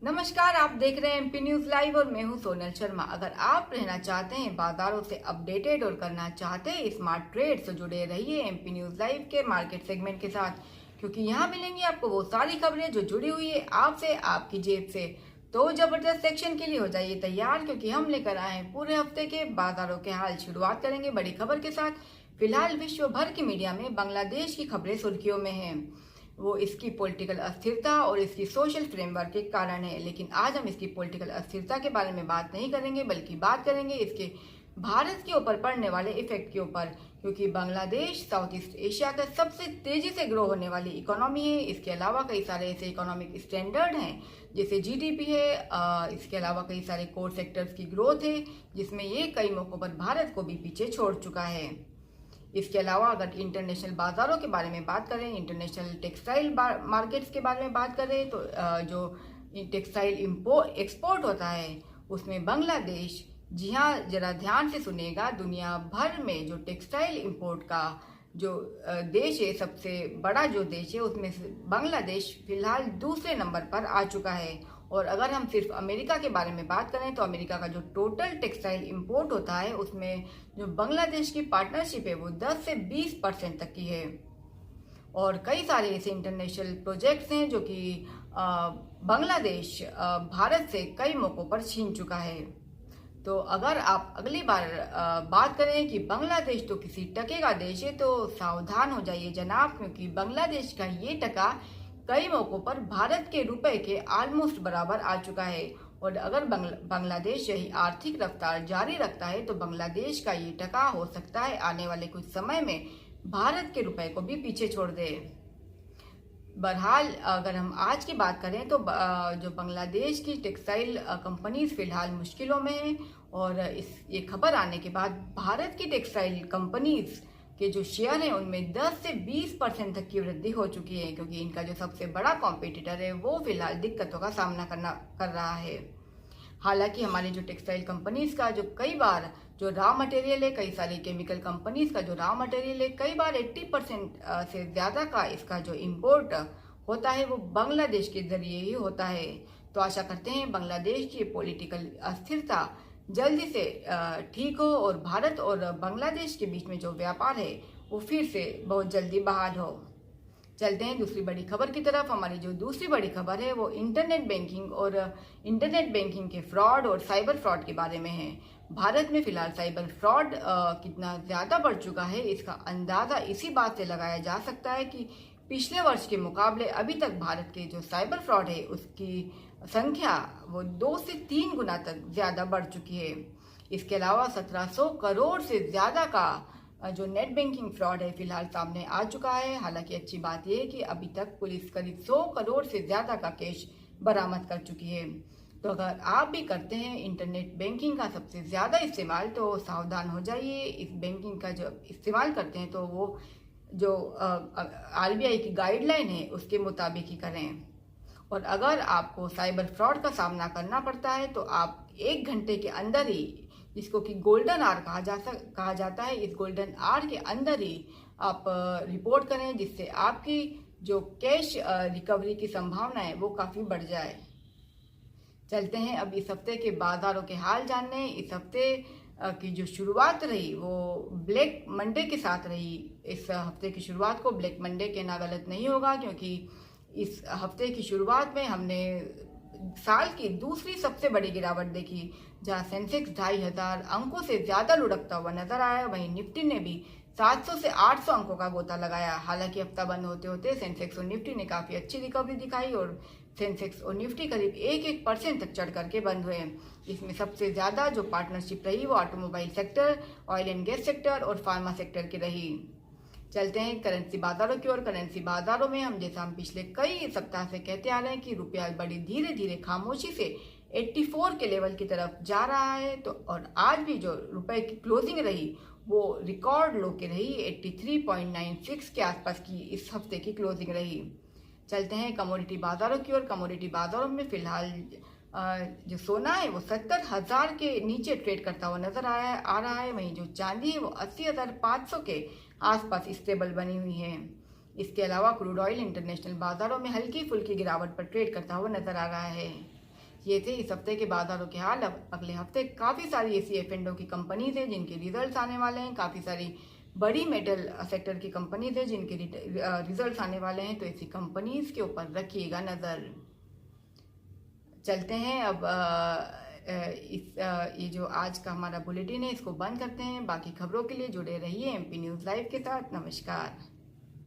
नमस्कार, आप देख रहे हैं एमपी न्यूज लाइव और मैं हूं सोनल शर्मा। अगर आप रहना चाहते हैं बाजारों से अपडेटेड और करना चाहते हैं स्मार्ट ट्रेड तो जुड़े रहिए एमपी न्यूज लाइव के मार्केट सेगमेंट के साथ, क्योंकि यहां मिलेंगी आपको वो सारी खबरें जो जुड़ी हुई है आपसे, आपकी जेब से। तो जबरदस्त सेक्शन के लिए हो जाइए तैयार, क्योंकि हम लेकर आए हैं पूरे हफ्ते के बाजारों के हाल। शुरुआत करेंगे बड़ी खबर के साथ। फिलहाल विश्व भर की मीडिया में बांग्लादेश की खबरें सुर्खियों में हैं। वो इसकी पॉलिटिकल अस्थिरता और इसकी सोशल फ्रेमवर्क के कारण है। लेकिन आज हम इसकी पॉलिटिकल अस्थिरता के बारे में बात नहीं करेंगे, बल्कि बात करेंगे इसके भारत के ऊपर पड़ने वाले इफेक्ट के ऊपर, क्योंकि बांग्लादेश साउथ ईस्ट एशिया का सबसे तेजी से ग्रो होने वाली इकोनॉमी है। इसके अलावा कई सारे ऐसे इकोनॉमिक स्टैंडर्ड हैं जैसे जीडीपी है। इसके अलावा कई सारे कोर सेक्टर्स की ग्रोथ है, जिसमें ये कई मौकों पर भारत को भी पीछे छोड़ चुका है। इसके अलावा अगर इंटरनेशनल बाजारों के बारे में बात करें, इंटरनेशनल टेक्सटाइल मार्केट्स के बारे में बात करें, तो जो टेक्सटाइल एक्सपोर्ट होता है उसमें बांग्लादेश, जी हाँ जरा ध्यान से सुनिएगा, दुनिया भर में जो टेक्सटाइल इंपोर्ट का जो देश है, सबसे बड़ा जो देश है, उसमें बांग्लादेश फिलहाल दूसरे नंबर पर आ चुका है। और अगर हम सिर्फ अमेरिका के बारे में बात करें तो अमेरिका का जो टोटल टेक्सटाइल इंपोर्ट होता है उसमें जो बांग्लादेश की पार्टनरशिप है वो 10 से 20% तक की है। और कई सारे ऐसे इंटरनेशनल प्रोजेक्ट्स हैं जो कि बांग्लादेश भारत से कई मौकों पर छीन चुका है। तो अगर आप अगली बार बात करें कि बांग्लादेश तो किसी टके का देश है, तो सावधान हो जाइए जनाब, क्योंकि बांग्लादेश का ये टका कई मौकों पर भारत के रुपए के ऑलमोस्ट बराबर आ चुका है। और अगर बांग्लादेश यही आर्थिक रफ्तार जारी रखता है तो बांग्लादेश का ये टका हो सकता है आने वाले कुछ समय में भारत के रुपए को भी पीछे छोड़ दे। बहरहाल अगर हम आज की बात करें तो जो बांग्लादेश की टेक्सटाइल कंपनीज फिलहाल मुश्किलों में हैं। और ये खबर आने के बाद भारत की टेक्सटाइल कंपनीज के जो शेयर हैं उनमें 10 से 20% तक की वृद्धि हो चुकी है, क्योंकि इनका जो सबसे बड़ा कॉम्पिटिटर है वो फिलहाल दिक्कतों का सामना कर रहा है। हालांकि हमारी जो टेक्सटाइल कंपनीज का जो कई बार जो रॉ मटेरियल है, कई सारी केमिकल कंपनीज का जो रॉ मटेरियल है, कई बार 80% से ज़्यादा का इसका जो इम्पोर्ट होता है वो बांग्लादेश के जरिए ही होता है। तो आशा करते हैं बांग्लादेश की पॉलिटिकल अस्थिरता जल्दी से ठीक हो और भारत और बांग्लादेश के बीच में जो व्यापार है वो फिर से बहुत जल्दी बहाल हो। चलते हैं दूसरी बड़ी खबर की तरफ। हमारी जो दूसरी बड़ी खबर है वो इंटरनेट बैंकिंग और इंटरनेट बैंकिंग के फ्रॉड और साइबर फ्रॉड के बारे में है। भारत में फिलहाल साइबर फ्रॉड कितना ज़्यादा बढ़ चुका है इसका अंदाज़ा इसी बात से लगाया जा सकता है कि पिछले वर्ष के मुकाबले अभी तक भारत के जो साइबर फ्रॉड है उसकी संख्या वो 2 से 3 गुना तक ज़्यादा बढ़ चुकी है। इसके अलावा 1700 करोड़ से ज़्यादा का जो नेट बैंकिंग फ्रॉड है फिलहाल सामने आ चुका है। हालांकि अच्छी बात यह है कि अभी तक पुलिस करीब 100 करोड़ से ज़्यादा का कैश बरामद कर चुकी है। तो अगर आप भी करते हैं इंटरनेट बैंकिंग का सबसे ज़्यादा इस्तेमाल तो सावधान हो जाइए। इस बैंकिंग का जो इस्तेमाल करते हैं तो वो जो आरबीआई की गाइडलाइन है उसके मुताबिक ही करें। और अगर आपको साइबर फ्रॉड का सामना करना पड़ता है तो आप 1 घंटे के अंदर ही, जिसको कि गोल्डन आवर कहा जाता है, इस गोल्डन आवर के अंदर ही आप रिपोर्ट करें, जिससे आपकी जो कैश रिकवरी की संभावना है वो काफ़ी बढ़ जाए। चलते हैं अब इस हफ्ते के बाजारों के हाल जानने। इस हफ्ते की जो शुरुआत रही वो ब्लैक मंडे के साथ रही। इस हफ्ते की शुरुआत को ब्लैक मंडे कहना गलत नहीं होगा, क्योंकि इस हफ्ते की शुरुआत में हमने साल की दूसरी सबसे बड़ी गिरावट देखी, जहां सेंसेक्स 2500 अंकों से ज़्यादा लुढ़कता हुआ नजर आया। वहीं निफ्टी ने भी 700 से 800 अंकों का गोता लगाया। हालांकि हफ्ता बंद होते होते सेंसेक्स और निफ्टी ने काफ़ी अच्छी रिकवरी दिखाई और सेंसेक्स और निफ्टी करीब 1% तक चढ़ करके बंद हुए। इसमें सबसे ज़्यादा जो पार्टनरशिप रही वो automobile sector, oil and gas sector और फार्मा सेक्टर की रही। चलते हैं करेंसी बाजारों की ओर। करेंसी बाजारों में हम पिछले कई सप्ताह से कहते आ रहे हैं कि रुपया बड़ी धीरे धीरे खामोशी से 84 के लेवल की तरफ जा रहा है। तो और आज भी जो रुपए की क्लोजिंग रही वो रिकॉर्ड लो के रही, 83.96 के आसपास की इस हफ्ते की क्लोजिंग रही। चलते हैं कमोडिटी बाजारों की ओर। कमोडिटी बाजारों में फिलहाल जो सोना है वो 70,000 के नीचे ट्रेड करता हुआ नजर आ रहा है। वहीं जो चांदी है वो 80,500 के आसपास स्टेबल बनी हुई है। इसके अलावा क्रूड ऑयल इंटरनेशनल बाजारों में हल्की फुल्की गिरावट पर ट्रेड करता हुआ नजर आ रहा है। ये थे इस हफ्ते के बाजारों के हाल। अब अगले हफ्ते काफ़ी सारी ऐसी F&O की कंपनीज है जिनके रिजल्ट्स आने वाले हैं, काफ़ी सारी बड़ी मेटल सेक्टर की कंपनीज है जिनके रिजल्ट्स आने वाले हैं, तो ऐसी कंपनीज के ऊपर रखिएगा नज़र। चलते हैं अब ये जो आज का हमारा बुलेटिन है इसको बंद करते हैं। बाकी खबरों के लिए जुड़े रहिए MP न्यूज़ लाइव के साथ। नमस्कार।